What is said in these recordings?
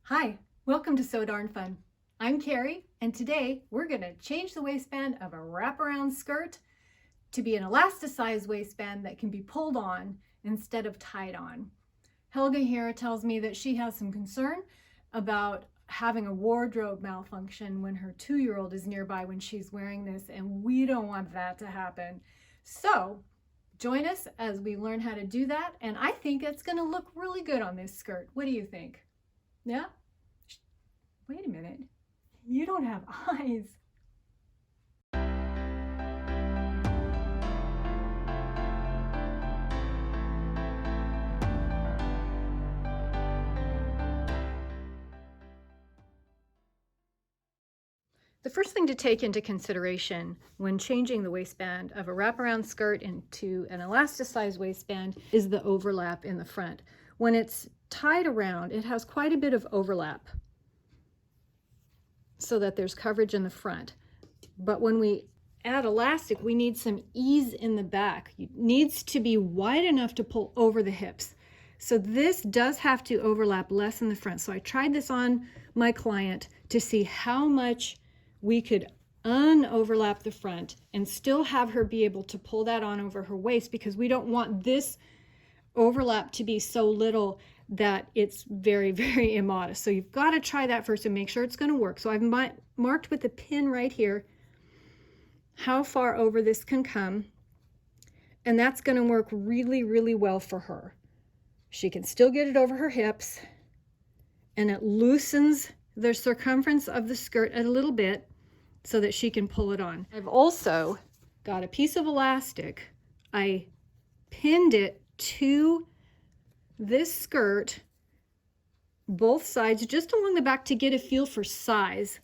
Hi, welcome to So Darn Fun. I'm Carrie, and today we're going to change the waistband of a wraparound skirt to be an elasticized waistband that can be pulled on instead of tied on. Helga here tells me that she has some concern about having a wardrobe malfunction when her 2-year-old is nearby when she's wearing this, and we don't want that to happen. So join us as we learn how to do that, and I think it's going to look really good on this skirt. What do you think? Yeah? Wait a minute, you don't have eyes. The first thing to take into consideration when changing the waistband of a wraparound skirt into an elasticized waistband is the overlap in the front. When it's tied around, it has quite a bit of overlap so that there's coverage in the front. But when we add elastic, we need some ease in the back. It needs to be wide enough to pull over the hips. So this does have to overlap less in the front. So I tried this on my client to see how much we could unoverlap the front and still have her be able to pull that on over her waist, because we don't want this overlap to be so little that it's very, very immodest. So you've got to try that first and make sure it's going to work. So I've marked with a pin right here how far over this can come, and that's going to work really, really well for her. She can still get it over her hips, and it loosens the circumference of the skirt a little bit so that she can pull it on. I've also got a piece of elastic. I pinned it to this skirt, both sides, just along the back, to get a feel for size,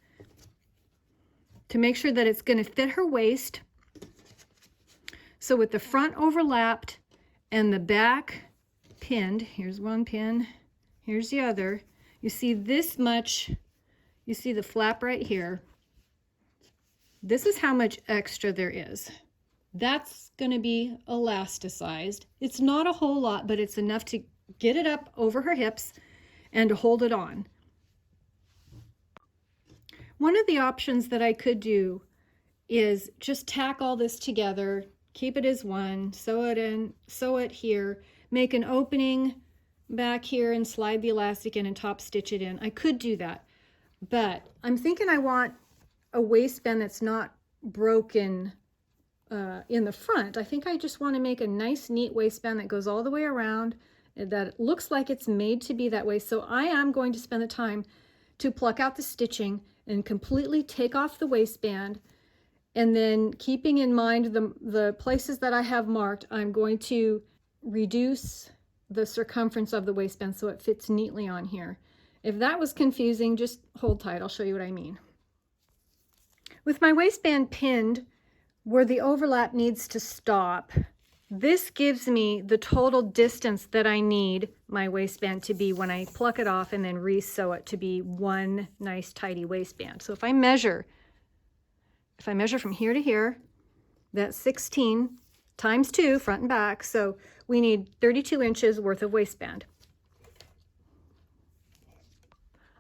to make sure that it's going to fit her waist. So with the front overlapped and the back pinned, here's one pin, here's the other, you see this much, you see the flap right here. This is how much extra there is. That's going to be elasticized. It's not a whole lot, but it's enough to get it up over her hips and to hold it on. One of the options that I could do is just tack all this together, keep it as one, sew it in, sew it here, make an opening back here and slide the elastic in and top stitch it in. I could do that, but I'm thinking I want a waistband that's not broken in the front. I think I just want to make a nice, neat waistband that goes all the way around, that looks like it's made to be that way. So I am going to spend the time to pluck out the stitching and completely take off the waistband, and then keeping in mind the places that I have marked, I'm going to reduce the circumference of the waistband so it fits neatly on here. If that was confusing, just hold tight, I'll show you what I mean. With my waistband pinned where the overlap needs to stop, this gives me the total distance that I need my waistband to be when I pluck it off and then re-sew it to be one nice tidy waistband. So if I measure from here to here, that's 16 times 2, front and back, so we need 32 inches worth of waistband.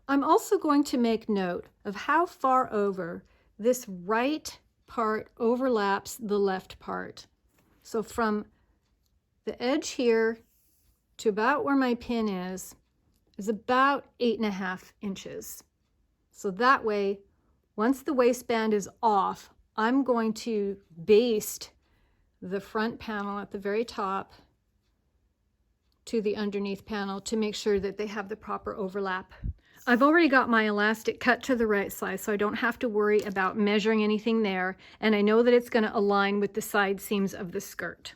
I'm also going to make note of how far over this right part overlaps the left part. So from the edge here to about where my pin is about 8.5 inches. So that way, once the waistband is off, I'm going to baste the front panel at the very top to the underneath panel to make sure that they have the proper overlap. I've already got my elastic cut to the right size, so I don't have to worry about measuring anything there, and I know that it's going to align with the side seams of the skirt.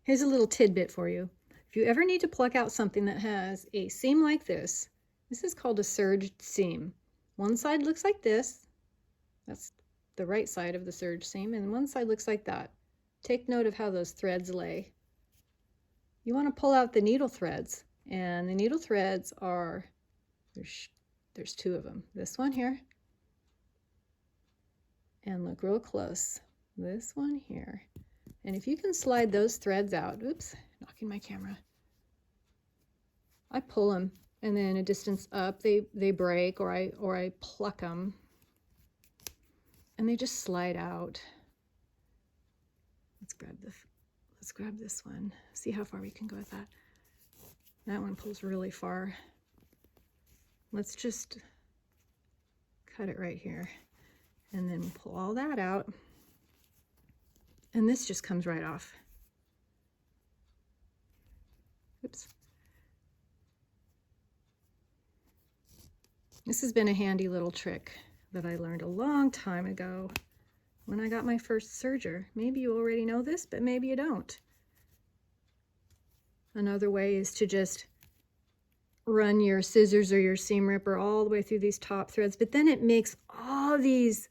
Here's a little tidbit for you. If you ever need to pluck out something that has a seam like this is called a serged seam. One side looks like this. That's the right side of the serge seam, and one side looks like that. Take note of how those threads lay. you want to pull out the needle threads, and the needle threads are, there's two of them. This one here, and look real close, this one here. And if you can slide those threads out, oops, knocking my camera. I pull them, and then a distance up, they break, or I pluck them, and they just slide out. Let's grab this one. See how far we can go with that. That one pulls really far. Let's just cut it right here, and then pull all that out. And this just comes right off. Oops. This has been a handy little trick that I learned a long time ago when I got my first serger. Maybe you already know this, but maybe you don't. Another way is to just run your scissors or your seam ripper all the way through these top threads, but then it makes all these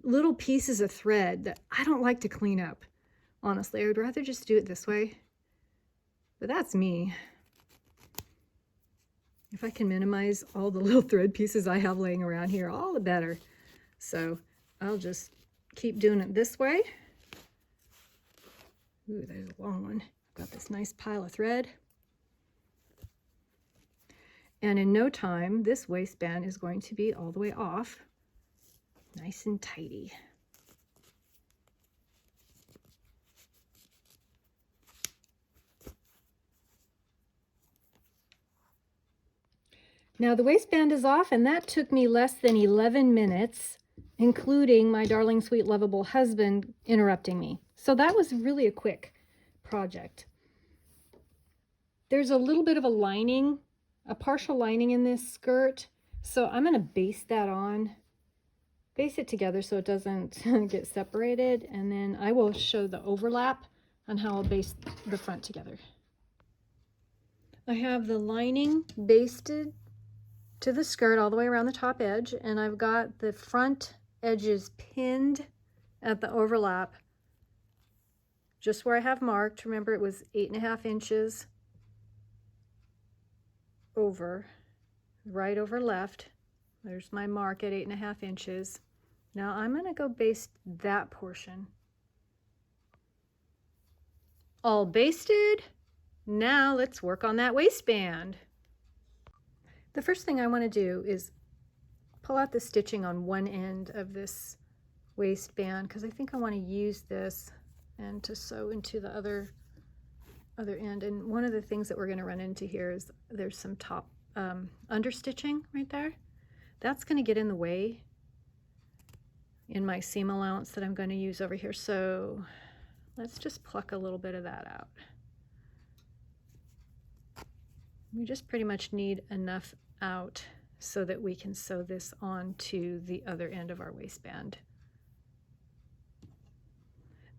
little pieces of thread that I don't like to clean up. Honestly, I would rather just do it this way, but that's me. If I can minimize all the little thread pieces I have laying around here, all the better. So I'll just keep doing it this way. Ooh, there's a long one. Got this nice pile of thread. And in no time, this waistband is going to be all the way off, nice and tidy. Now the waistband is off, and that took me less than 11 minutes, including my darling, sweet, lovable husband interrupting me. So that was really a quick project. There's a little bit of a lining, a partial lining in this skirt, so I'm going to baste that on, baste it together so it doesn't get separated, and then I will show the overlap on how I'll baste the front together. I have the lining basted to the skirt all the way around the top edge, and I've got the front edges pinned at the overlap just where I have marked. Remember, it was 8.5 inches over, right over left. There's my mark at 8.5 inches. Now I'm going to go baste that portion. All basted. Now let's work on that waistband. The first thing I want to do is pull out the stitching on one end of this waistband, because I think I want to use this and to sew into the other end. And one of the things that we're going to run into here is there's some top understitching right there. That's going to get in the way in my seam allowance that I'm going to use over here. So let's just pluck a little bit of that out. We just pretty much need enough out so that we can sew this onto the other end of our waistband.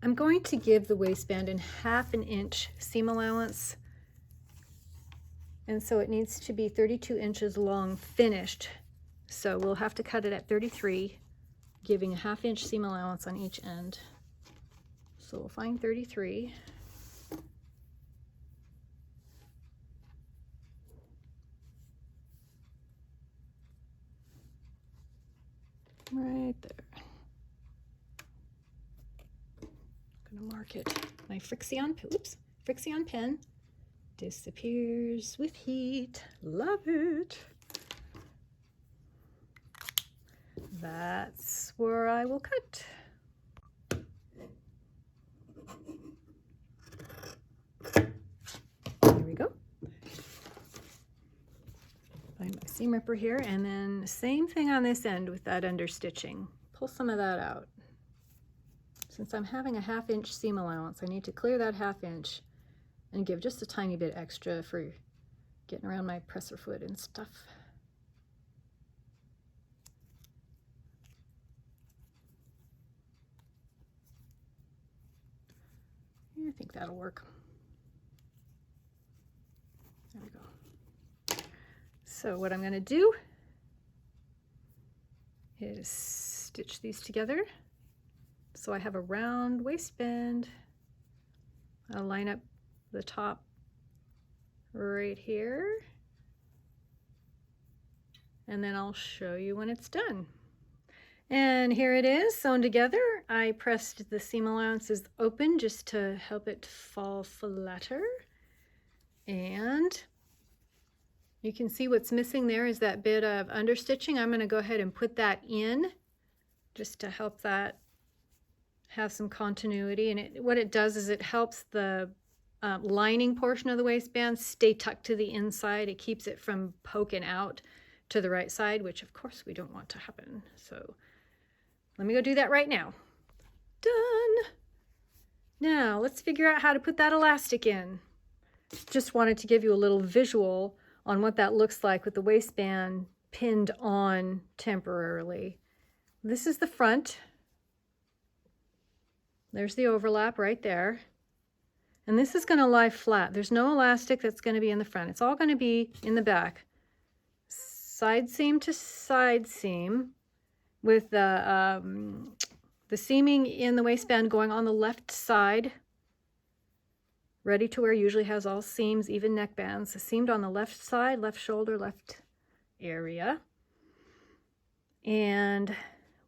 I'm going to give the waistband in 1/2 inch seam allowance, and so it needs to be 32 inches long finished. So we'll have to cut it at 33, giving a 1/2 inch seam allowance on each end. So we'll find 33. Right there. I'm gonna mark it. My Frixion pen disappears with heat. Love it. That's where I will cut. There we go. Find my seam ripper here, and then same thing on this end with that understitching. Pull some of that out. Since I'm having a 1/2 inch seam allowance, I need to clear that 1/2 inch and give just a tiny bit extra for getting around my presser foot and stuff. I think that'll work. There we go. So what I'm going to do is stitch these together so I have a round waistband. I'll line up the top right here. And then I'll show you when it's done. And here it is sewn together. I pressed the seam allowances open just to help it fall flatter. And you can see what's missing there is that bit of understitching. I'm going to go ahead and put that in just to help that have some continuity. And what it does is it helps the lining portion of the waistband stay tucked to the inside. It keeps it from poking out to the right side, which of course we don't want to happen. So let me go do that right now. Done. Now let's figure out how to put that elastic in. Just wanted to give you a little visual on what that looks like with the waistband pinned on temporarily. This is the front. There's the overlap right there. And this is going to lie flat. There's no elastic that's going to be in the front. It's all going to be in the back. Side seam to side seam with the seaming in the waistband going on the left side. Ready to wear usually has all seams, even neckbands. Seamed on the left side, left shoulder, left area. And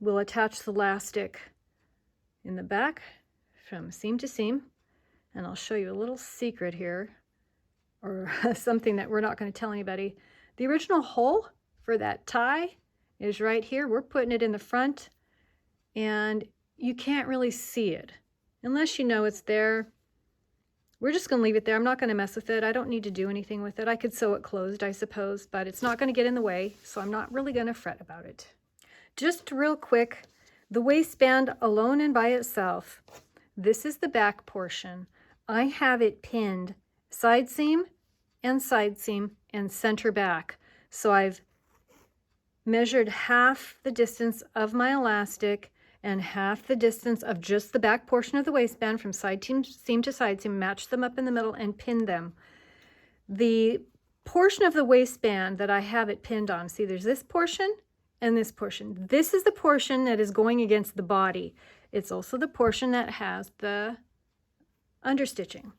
we'll attach the elastic in the back from seam to seam. And I'll show you a little secret here, or something that we're not going to tell anybody. The original hole for that tie is right here. We're putting it in the front, and you can't really see it unless you know it's there. We're just going to leave it there. I'm not going to mess with it. I don't need to do anything with it. I could sew it closed, I suppose, but it's not going to get in the way, so I'm not really going to fret about it. Just real quick, the waistband alone and by itself, this is the back portion. I have it pinned side seam and center back. So I've measured half the distance of my elastic and half the distance of just the back portion of the waistband from side seam to side seam, matched them up in the middle and pinned them. The portion of the waistband that I have it pinned on, see there's this portion and this portion. This is the portion that is going against the body. It's also the portion that has the understitching.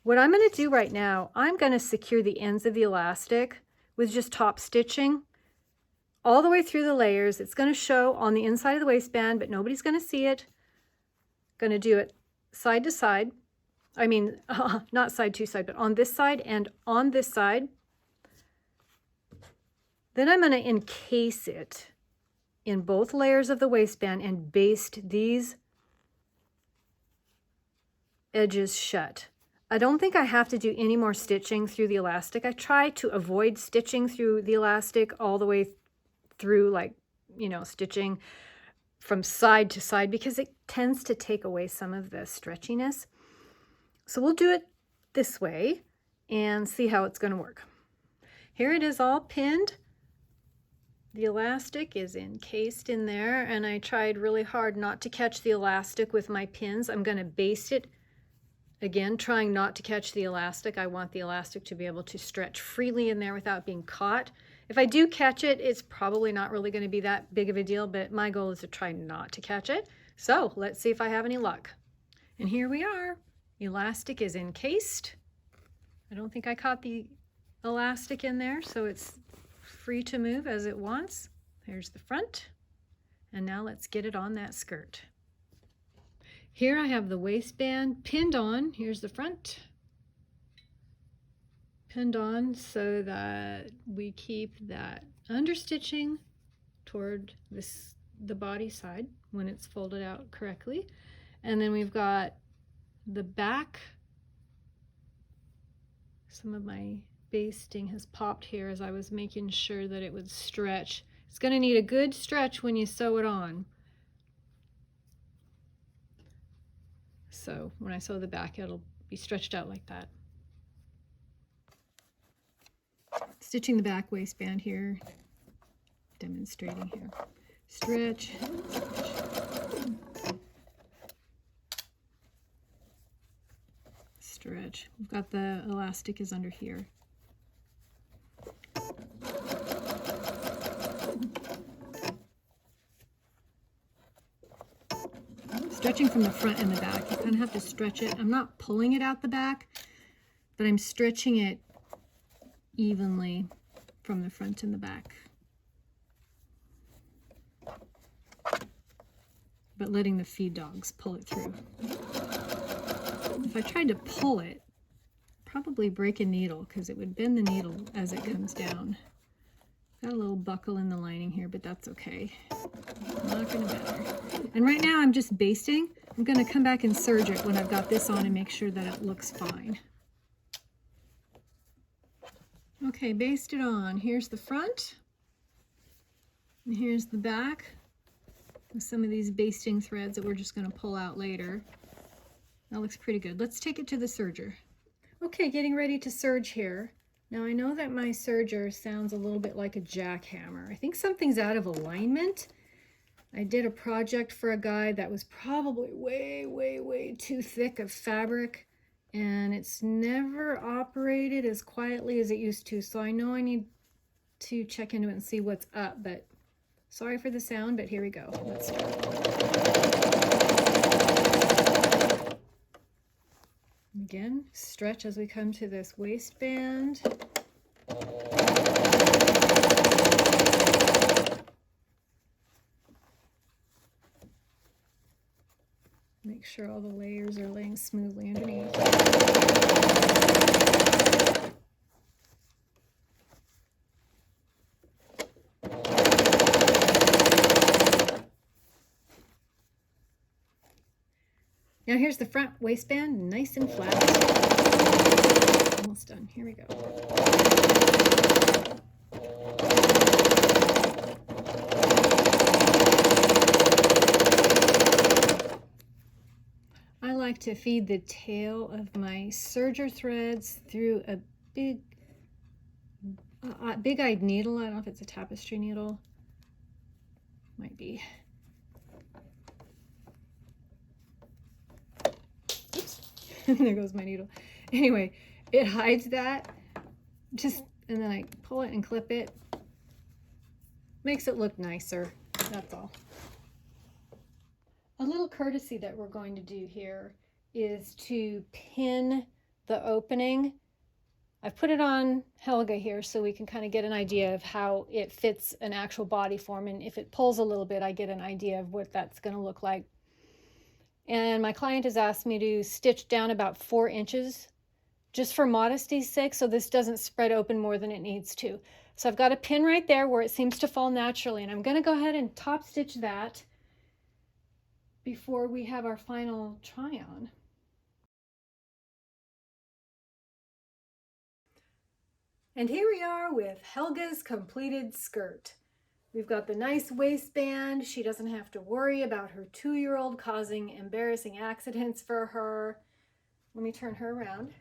What I'm going to do right now, I'm going to secure the ends of the elastic with just top stitching all the way through the layers. It's going to show on the inside of the waistband, but nobody's going to see it. Going to do it side to side. I mean, not side to side, but on this side and on this side. Then I'm going to encase it in both layers of the waistband and baste these edges shut. I don't think I have to do any more stitching through the elastic. I try to avoid stitching through the elastic all the way through, like, you know, stitching from side to side, because it tends to take away some of the stretchiness. So we'll do it this way and see how it's going to work. Here it is all pinned. The elastic is encased in there, and I tried really hard not to catch the elastic with my pins. I'm going to baste it again, trying not to catch the elastic. I want the elastic to be able to stretch freely in there without being caught. If I do catch it, it's probably not really going to be that big of a deal, but my goal is to try not to catch it. So let's see if I have any luck. And here we are. Elastic is encased. I don't think I caught the elastic in there, so it's free to move as it wants. There's the front. And now let's get it on that skirt. Here I have the waistband pinned on. Here's the front. Pinned on so that we keep that understitching toward the body side when it's folded out correctly. And then we've got the back. Some of my basting has popped here as I was making sure that it would stretch. It's going to need a good stretch when you sew it on. So when I sew the back, it'll be stretched out like that. Stitching the back waistband here, demonstrating here. Stretch, stretch. We've got the elastic is under here. Stretching from the front and the back. You kind of have to stretch it. I'm not pulling it out the back, but I'm stretching it evenly from the front and the back. But letting the feed dogs pull it through. If I tried to pull it, probably break a needle because it would bend the needle as it comes down. Got a little buckle in the lining here, but that's okay. Not gonna matter. And right now I'm just basting. I'm gonna come back and serge it when I've got this on and make sure that it looks fine. Okay, baste it on. Here's the front, and here's the back with some of these basting threads that we're just gonna pull out later. That looks pretty good. Let's take it to the serger. Okay, getting ready to serge here. Now I know that my serger sounds a little bit like a jackhammer. I think something's out of alignment. I did a project for a guy that was probably way too thick of fabric, and it's never operated as quietly as it used to. So I know I need to check into it and see what's up, but sorry for the sound, but here we go. Let's start. Again, stretch as we come to this waistband. Make sure all the layers are laying smoothly underneath. Now here's the front waistband, nice and flat. Almost done. Here we go. I like to feed the tail of my serger threads through a big-eyed needle. I don't know if it's a tapestry needle. Might be. Oops. There goes my needle. Anyway, it hides that. And then I pull it and clip it. Makes it look nicer. That's all. A little courtesy that we're going to do here is to pin the opening. I've put it on Helga here so we can kind of get an idea of how it fits an actual body form, and if it pulls a little bit, I get an idea of what that's going to look like. And my client has asked me to stitch down about 4 inches just for modesty's sake, so this doesn't spread open more than it needs to. So I've got a pin right there where it seems to fall naturally, and I'm going to go ahead and top stitch that before we have our final try-on. And here we are with Helga's completed skirt. We've got the nice waistband. She doesn't have to worry about her 2-year-old causing embarrassing accidents for her. Let me turn her around.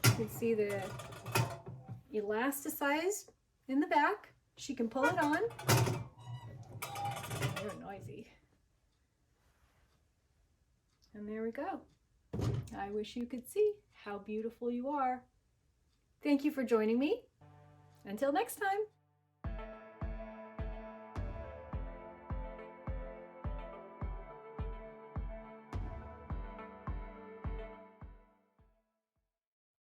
You can see the elasticized in the back. She can pull it on. They're noisy. And there we go. I wish you could see how beautiful you are. Thank you for joining me. Until next time.